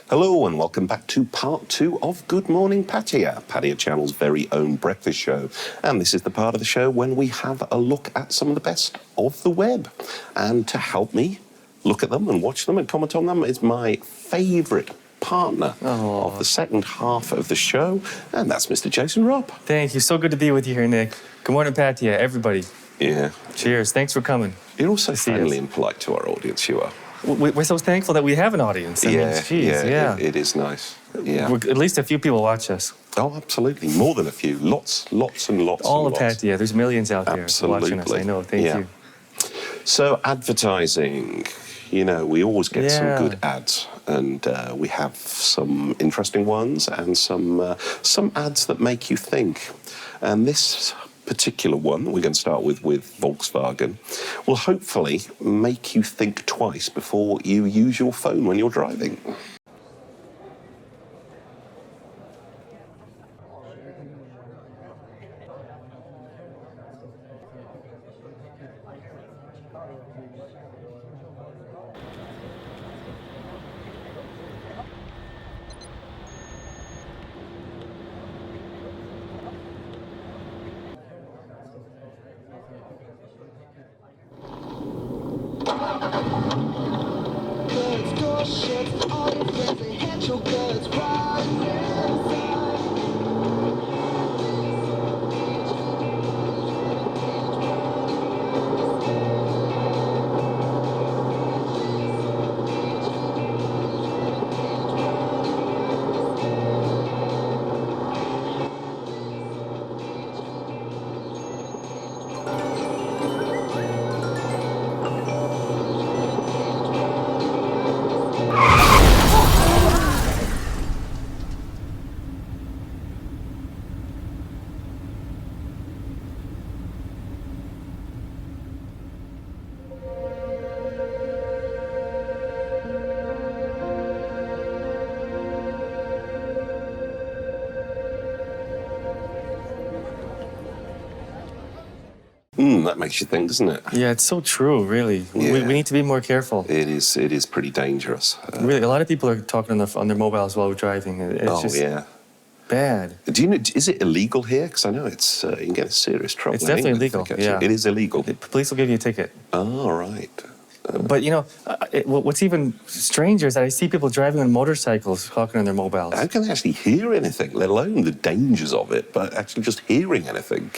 Hello and welcome back to part 2 of Good Morning Pattaya, Pattaya Channel's very own breakfast show. And this is the part of the show when we have a look at some of the best of the web. And to help me look at them and watch them and comment on them is my favourite partner of the second half of the show, and that's Mr. Jason Robb. Thank you. So good to be with you here, Nick. Good morning, Pattaya, everybody. Yeah. Cheers. Thanks for coming. You're also friendly and polite to our audience, you are. We're so thankful that we have an audience. I mean, geez, it is nice. Yeah. At least a few people watch us. Oh, absolutely. More than a few. Lots and lots All and of lots. Pattaya. There's millions out there Absolutely. watching us. I know. Thank you. So advertising, you know, we always get some good ads, and we have some interesting ones and some ads that make you think. And this particular one that we're going to start with Volkswagen will hopefully make you think twice before you use your phone when you're driving. That makes you think, doesn't it? Yeah, it's so true, really. Yeah. We need to be more careful. It is pretty dangerous. Really, a lot of people are talking on their mobiles while driving. It's just bad. Do you know, is it illegal here? Because I know it's, you can get in serious trouble. It's definitely illegal, yeah. It is illegal. The police will give you a ticket. Oh, right. But, you know, what's even stranger is that I see people driving on motorcycles talking on their mobiles. How can they actually hear anything, let alone the dangers of it? But actually just hearing anything,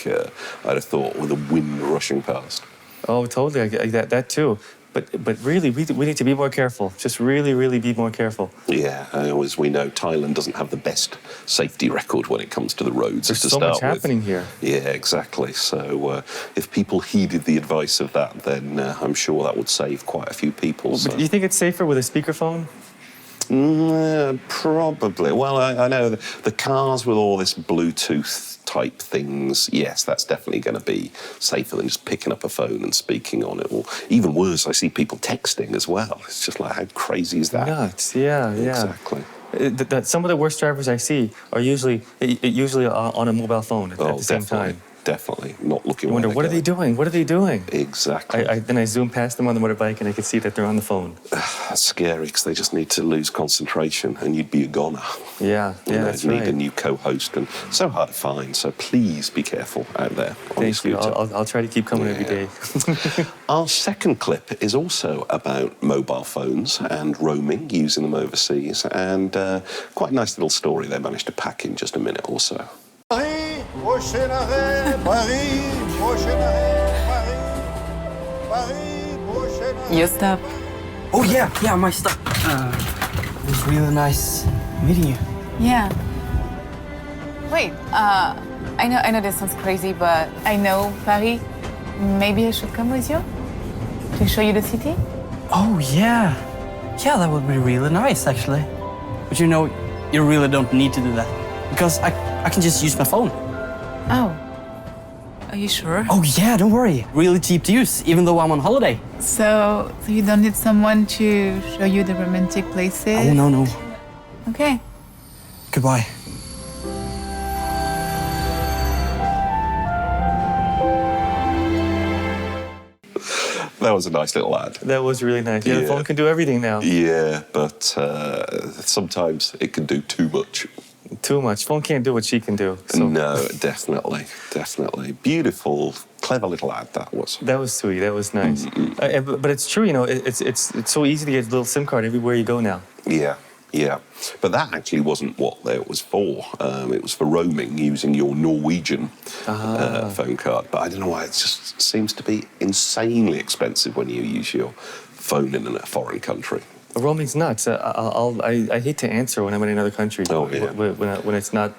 I'd have thought, with the wind rushing past. Oh, totally. That too. But really, we need to be more careful. Just really be more careful. Yeah, as we know, Thailand doesn't have the best safety record when it comes to the roads. There's so much happening here. Yeah, exactly. So if people heeded the advice of that, then I'm sure that would save quite a few people. Well, do you think it's safer with a speakerphone? Probably. Well, I know the cars with all this Bluetooth type things, yes, that's definitely going to be safer than just picking up a phone and speaking on it. Or even worse, I see people texting as well. It's just like, how crazy is that? Nuts, yeah. Exactly. Some of the worst drivers I see are usually on a mobile phone at the same time. Definitely. Not looking. I wonder, what are they doing? What are they doing? Exactly. Then I zoom past them on the motorbike and I can see that they're on the phone. That's scary because they just need to lose concentration and you'd be a goner. Yeah, that's right. You need a new co-host and so hard to find. So please be careful out there on your scooter. Thank you. I'll try to keep coming every day. Our second clip is also about mobile phones and roaming, using them overseas, and quite a nice little story they managed to pack in just a minute or so. Your stuff. Oh yeah, my stuff. It was really nice meeting you. Yeah. Wait, I know this sounds crazy, but I know Paris. Maybe I should come with you to show you the city? Oh yeah. Yeah, that would be really nice actually. But you know, you really don't need to do that. Because I can just use my phone. Oh. Are you sure? Oh yeah, don't worry. Really cheap to use, even though I'm on holiday. So you don't need someone to show you the romantic places? Oh, no. Okay. Goodbye. That was a nice little ad. That was really nice. Yeah, the Yeah. phone can do everything now. Yeah, but sometimes it can do too much. Too much. Phone can't do what she can do. So No, definitely, definitely. Beautiful, clever little ad that was. that was sweet. That was nice. But it's true, you know. It's so easy to get a little SIM card everywhere you go now. Yeah, yeah. But that actually wasn't what it was for. It was for roaming using your Norwegian phone card. But I don't know why, it just seems to be insanely expensive when you use your phone in a foreign country. Roaming's nuts. I hate to answer when I'm in another country. Oh, yeah. When it's not,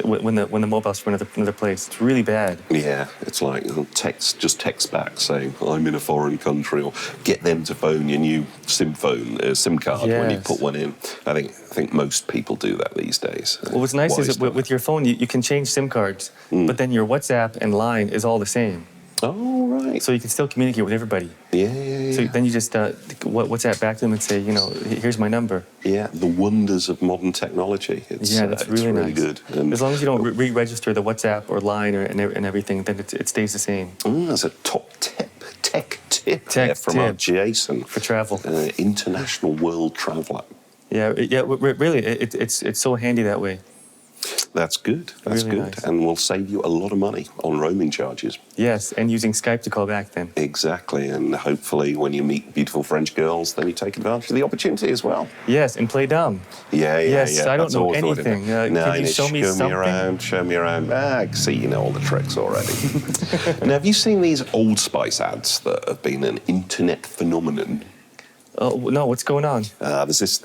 when the mobile's from another place. It's really bad. Yeah, it's like text back saying, I'm in a foreign country, or get them to phone your new SIM card when you Yes. put one in. I think most people do that these days. Well, what's nice is Wise that with your phone, you can change SIM cards, but then your WhatsApp and line is all the same. Oh, right. So you can still communicate with everybody. Yeah. So then you just WhatsApp back to them and say, you know, here's my number. Yeah, the wonders of modern technology. It's, That's it's really nice. good. And As long as you don't re-register the WhatsApp or line and everything, then it stays the same. That's a top tech tip there from our tip. Jason. For travel. International world traveller. Really, it's so handy that way. That's good. That's Really good. nice. And will save you a lot of money on roaming charges. Yes, and using Skype to call back then. Exactly. And hopefully when you meet beautiful French girls, then you take advantage of the opportunity as well. Yes, and play dumb. Yeah. Yes, I don't That's know all thought of it. anything. No, Can you need to show me something? Show me around. I can see you know all the tricks already. Now, have you seen these Old Spice ads that have been an internet phenomenon? Oh, no, what's going on? There's this.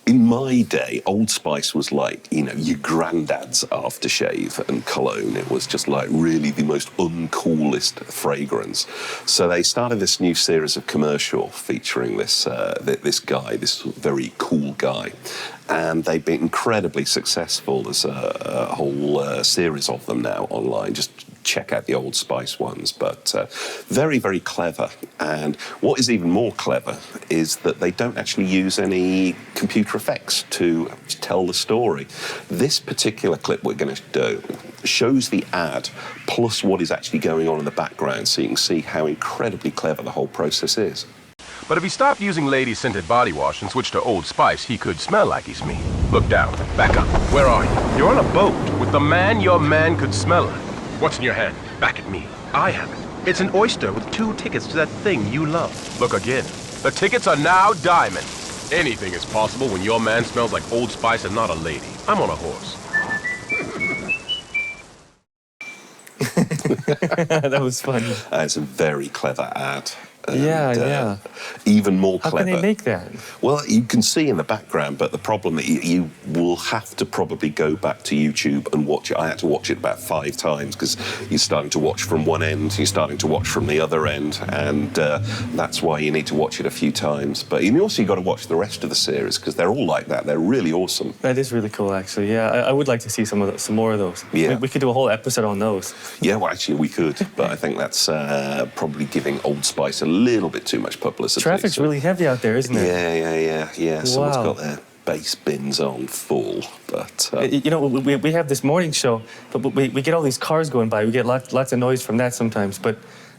In my day, Old Spice was like, you know, your granddad's aftershave and cologne. It was just like really the most uncoolest fragrance. So they started this new series of commercial featuring this guy, this very cool guy. And they've been incredibly successful. There's a whole series of them now online. Just check out the Old Spice ones. But very, very clever. And what is even more clever is that they don't actually use any computer effects to tell the story. This particular clip we're going to do shows the ad plus what is actually going on in the background, so you can see how incredibly clever the whole process is. But if he stopped using lady-scented body wash and switched to Old Spice, he could smell like he's me. Look down. Back up. Where are you? You're on a boat with the man your man could smell like. What's in your hand? Back at me. I have it. It's an oyster with 2 tickets to that thing you love. Look again. The tickets are now diamond. Anything is possible when your man smells like Old Spice and not a lady. I'm on a horse. That was funny. It's a very clever ad. Yeah. Even more How clever. can they make that? Well, you can see in the background, but the problem that you will have to probably go back to YouTube and watch it. I had to watch it about 5 times because you're starting to watch from one end, you're starting to watch from the other end, and that's why you need to watch it a few times. But you also got to watch the rest of the series because they're all like that. They're really awesome. That is really cool, actually. Yeah, I would like to see some more of those. Yeah. We could do a whole episode on those. Yeah, well, actually, we could, but I think that's probably giving Old Spice a little bit too much publicity. Traffic's so- really heavy out there, isn't it? Yeah. Someone's Wow. got their base bins on full, but You know, we have this morning show, but we get all these cars going by. We get lots of noise from that sometimes, but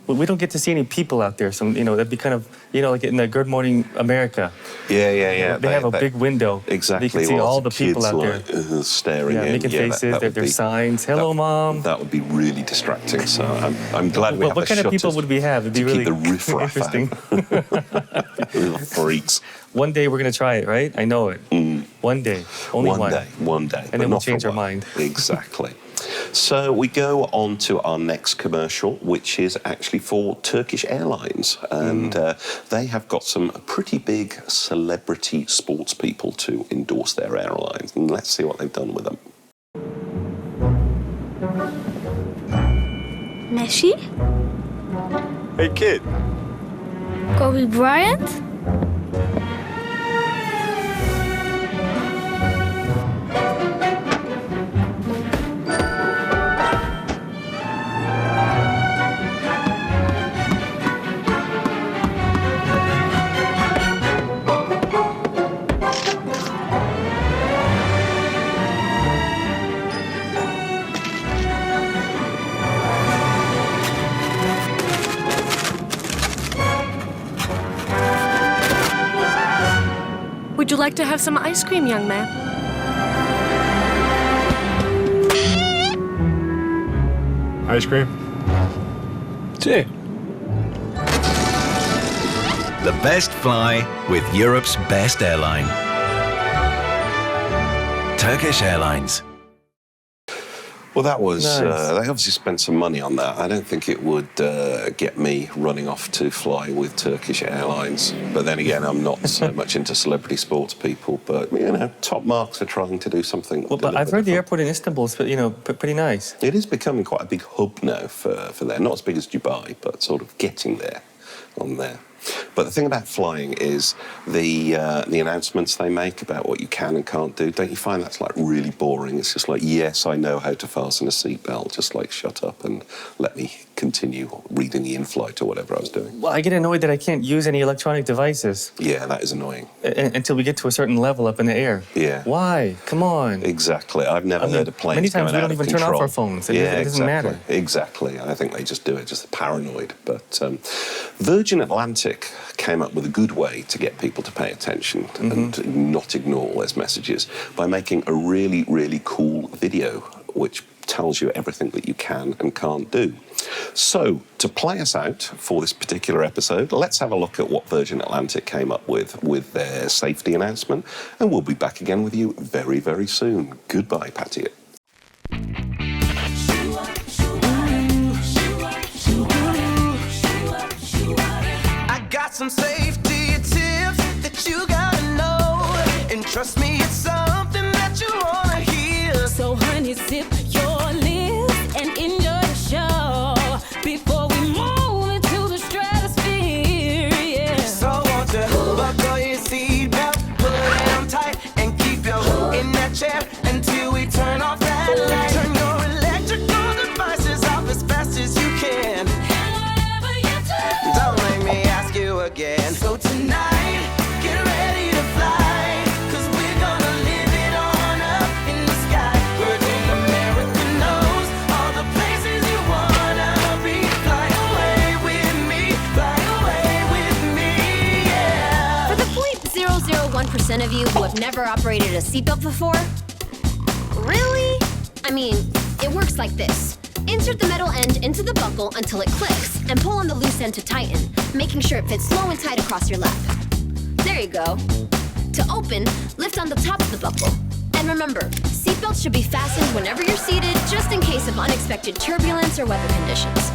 we don't get to see any people out there. You know, that'd be kind of, you know, like in the Good Morning America. yeah. They have a big window. Exactly. You can see lots all of the people kids, out there. like, staring in. Making faces. that would There's be- signs. Hello, Mom. That would be really distracting. So I'm glad we have What the kind of people shutters would we have? It'd be to really keep the riffraff interesting. out. Little freaks. One day we're going to try it, right? I know it. One day. Only one. One day. And but then we'll not for change a our while. mind. Exactly. So we go on to our next commercial, which is actually for Turkish Airlines. And they have got some pretty big celebrity sports people to endorse their airlines. And let's see what they've done with them. Messi? Hey, kid. Kobe Bryant? like to have some ice cream, young man? Ice cream? Tea. The best fly with Europe's best airline. Turkish Airlines. Well, that was, Nice. they obviously spent some money on that. I don't think it would get me running off to fly with Turkish Airlines. But then again, I'm not so much into celebrity sports people. But, you know, top marks are trying to do something. Well, but I've heard the airport in Istanbul is, you know, pretty nice. It is becoming quite a big hub now for there. Not as big as Dubai, but sort of getting there on there. But the thing about flying is the announcements they make about what you can and can't do. Don't you find that's like really boring? It's just like, yes, I know how to fasten a seatbelt. Just like shut up and let me continue reading the in-flight or whatever I was doing. Well, I get annoyed that I can't use any electronic devices Yeah, that is annoying. until we get to a certain level up in the air. Yeah. Why? Come on. Exactly. I've never heard of planes many times going we out don't of even turn off control. our phones. It Yeah, doesn't exactly. matter. Exactly. I think they just do it, just paranoid. But Virgin Atlantic came up with a good way to get people to pay attention and not ignore all those messages by making a really, really cool video which tells you everything that you can and can't do. So, to play us out for this particular episode, let's have a look at what Virgin Atlantic came up with their safety announcement, and we'll be back again with you very, very soon. Goodbye, Pattaya. I got some safety tips that you gotta know, and trust me, it's something that you wanna hear. So honey, zip your lips and enjoy the show before we move into the stratosphere, yeah. So won't you buckle your seatbelt, pull it down tight, and keep your in that chair until we turn off that light. Turn your electrical devices off as fast as you can. Don't make me ask you again. So tonight, get ready to fly, 'cause we're gonna live it on up in the sky. Virgin America knows all the places you wanna be. Fly away with me, yeah. For the 0.001% of you who have never operated a seatbelt before, really? I mean, it works like this. Insert the metal end into the buckle until it clicks, and pull on the loose end to tighten, making sure it fits slow and tight across your lap. There you go. To open, lift on the top of the buckle. And remember, seatbelts should be fastened whenever you're seated, just in case of unexpected turbulence or weather conditions.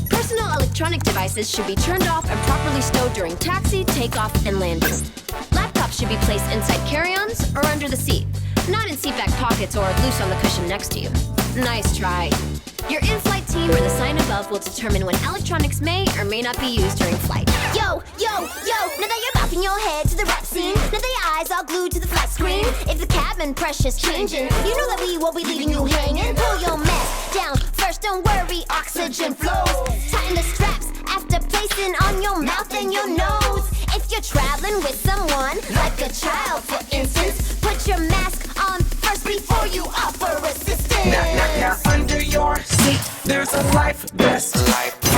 Personal electronic devices should be turned off and properly stowed during taxi, takeoff, and landing. Laptops should be placed inside carry-ons or under the seat, not in seat back pockets or loose on the cushion next to you. Nice try. Your in-flight team or the sign above will determine when electronics may or may not be used during flight. Yo, yo, yo, now that you're bopping your head to the rap scene, now that your eyes are glued to the flat screen, if the cabin pressure's changing, you know that we won't be leaving you hanging. Pull your mask down first, don't worry, oxygen flows. Tighten the straps after placing on your mouth and your nose. If you're traveling with someone, like a child for instance, put your mask on first before you offer assistance. Now, under your seat, there's a life vest.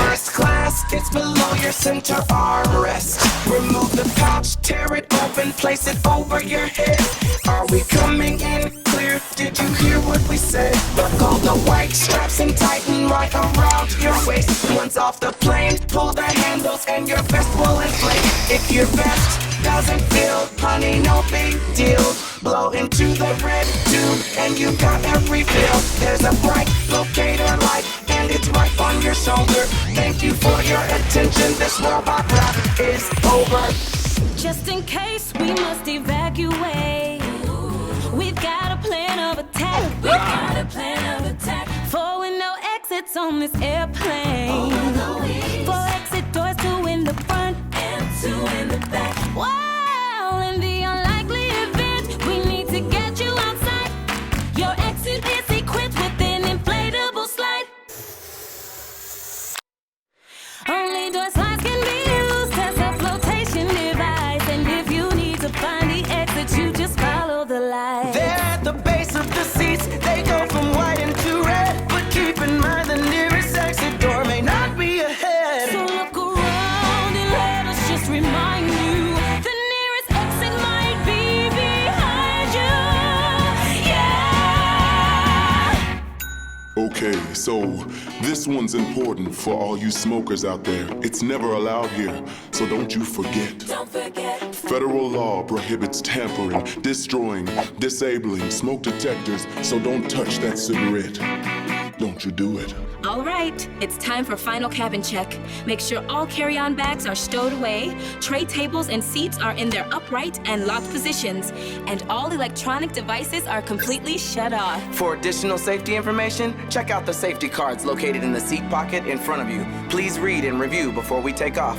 First class, it's below your center armrest. Remove the pouch, tear it open, place it over your head. Are we coming in clear? Did you hear what we said? Buckle the white straps and tighten right around your waist. Once off the plane, pull the handles and your vest will inflate. If your vest doesn't feel, honey, no big deal. Blow into the red tube and you got every feel. There's a bright locator light and it's right on your shoulder. Thank you for your attention. This robot rap is over. Just in case we must evacuate, we've got a plan of attack. We've got a plan of attack. For when no exits on this airplane. For exit doors, 2 in the front and 2 in the back. Well, in the unlikely event we need to get you outside, your exit is equipped with an inflatable slide. Only door slides can be used as a flotation device, and if you need to find the exit, you just follow the light. They're at the base of the seats. They go from white into red. But keep in mind the nearest exit door may not be ahead. So look around and let us just remind you, the nearest exit might be Okay, so this one's important for all you smokers out there. It's never allowed here, so don't you forget. Don't forget. Federal law prohibits tampering, destroying, disabling smoke detectors, so don't touch that cigarette. Don't you do it. All right, it's time for final cabin check. Make sure all carry-on bags are stowed away, tray tables and seats are in their upright and locked positions, and all electronic devices are completely shut off. For additional safety information, check out the safety cards located in the seat pocket in front of you. Please read and review before we take off.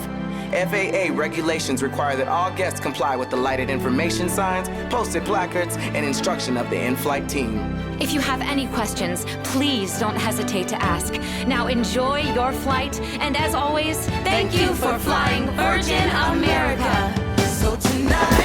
FAA regulations require that all guests comply with the lighted information signs, posted placards, and instruction of the in-flight team. If you have any questions, please don't hesitate to ask. Now enjoy your flight, and as always, thank you for flying Virgin America. So tonight